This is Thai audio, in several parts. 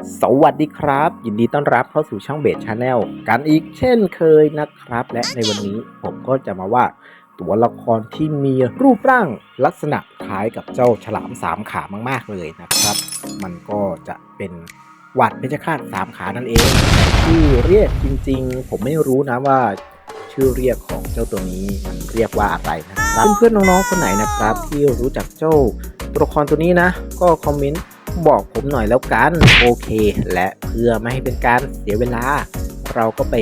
สวัสดีครับยินดีต้อนรับเข้าสู่ช่องเบสชาแนลกันอีกเช่นเคยนะครับและในวันนี้ผมก็จะมาว่าตัวละครที่มีรูปร่างลักษณะคล้ายกับเจ้าฉลามสามขามากๆเลยนะครับมันก็จะเป็นหวัดเพชฌฆาตสามขานั่นเองชื่อเรียกจริงๆผมไม่รู้นะว่าชื่อเรียกของเจ้าตัวนี้มันเรียกว่าอะไรนะครับเพื่อนๆน้องๆคนไหนนะครับที่รู้จักเจ้าตัวละครตัวนี้นะก็คอมเมนต์บอกผมหน่อยแล้วกันโอเคและเพื่อไม่ให้เป็นการเสียเวลาเราก็ไป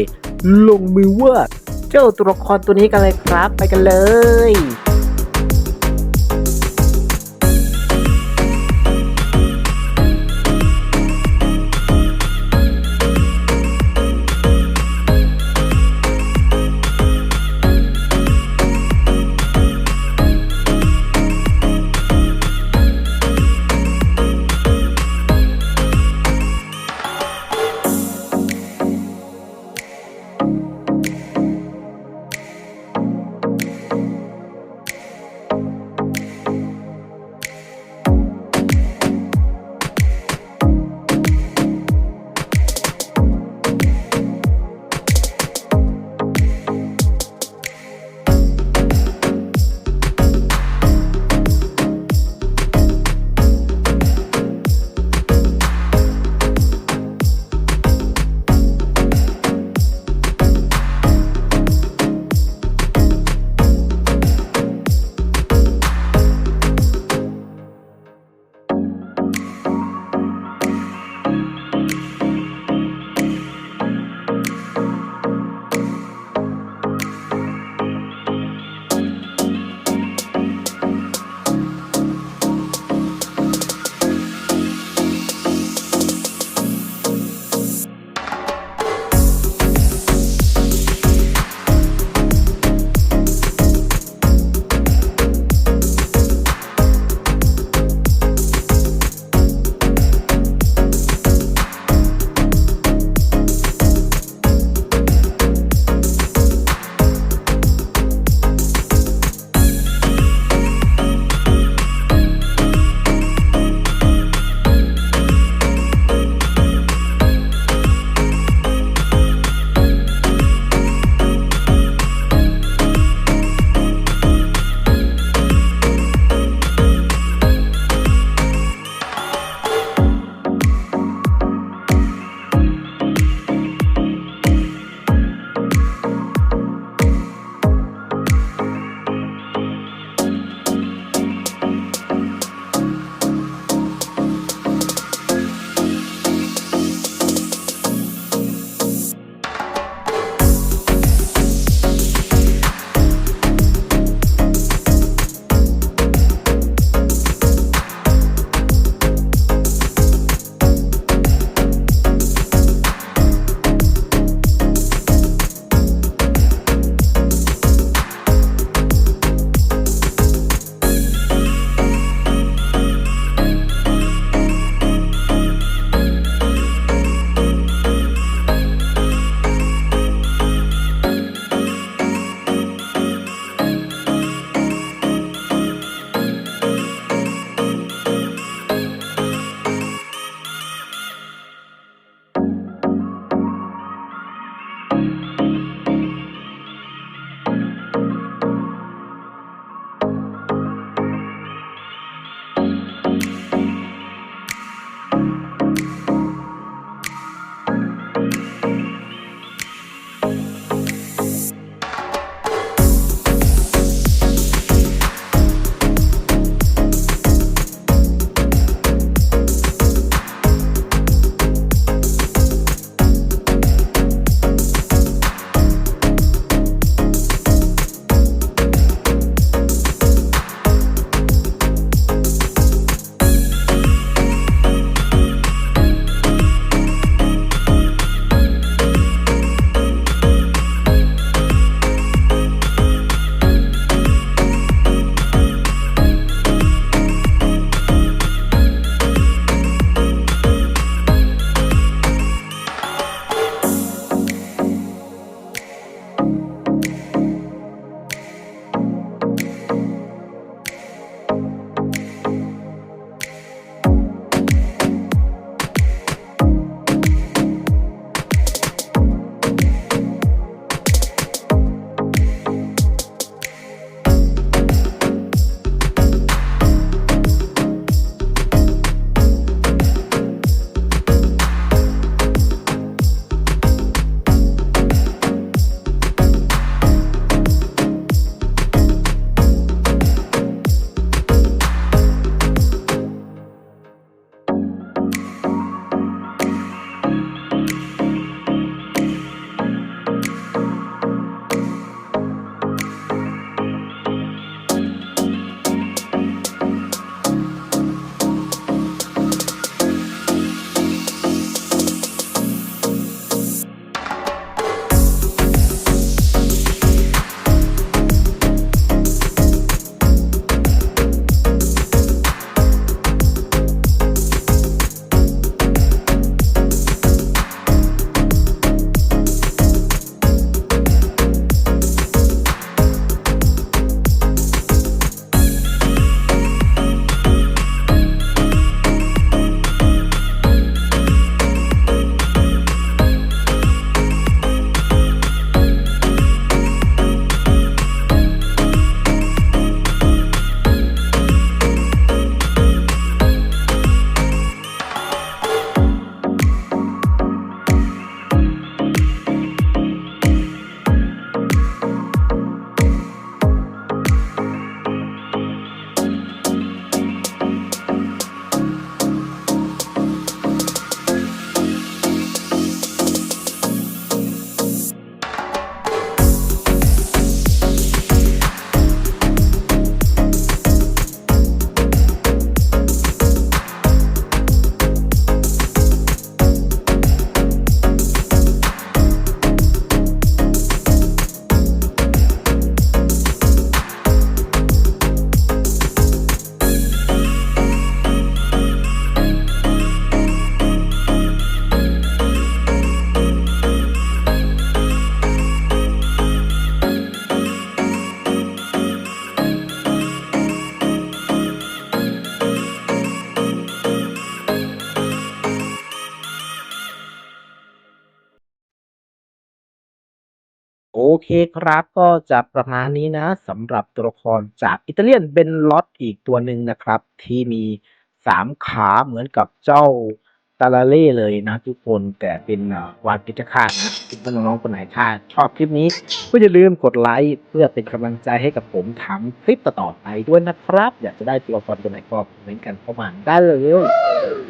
ลงมือวาดเจ้าตัวละครตัวนี้กันเลยครับไปกันเลย โอเคครับก็จะประมาณนี้นะสำหรับตัวละครจากอิตาเลียนเบนล็อตอีกตัวหนึ่งนะครับที่มี3 ขาเหมือนกับเจ้าตาลาเล่เลยนะทุกคนแต่เป็นวานพิฆาตนะถ้าน้องๆคนไหนถ้าชอบคลิปนี้ก็อย่าลืมกดไลค์เพื่อเป็นกำลังใจให้กับผมทำคลิปต่อๆไปด้วยนะครับอยากจะได้ตัวละครตัวไหนก็คอมเมนต์กันเข้ามาได้เลย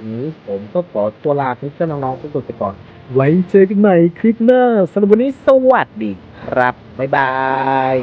นี้ผมก็ขอตัวลาเพื่อนๆน้องๆทุกคนไปก่อน ไว้เจอกันใหม่คลิปหน้าสำหรับวันนี้สวัสดีครับ บ๊ายบาย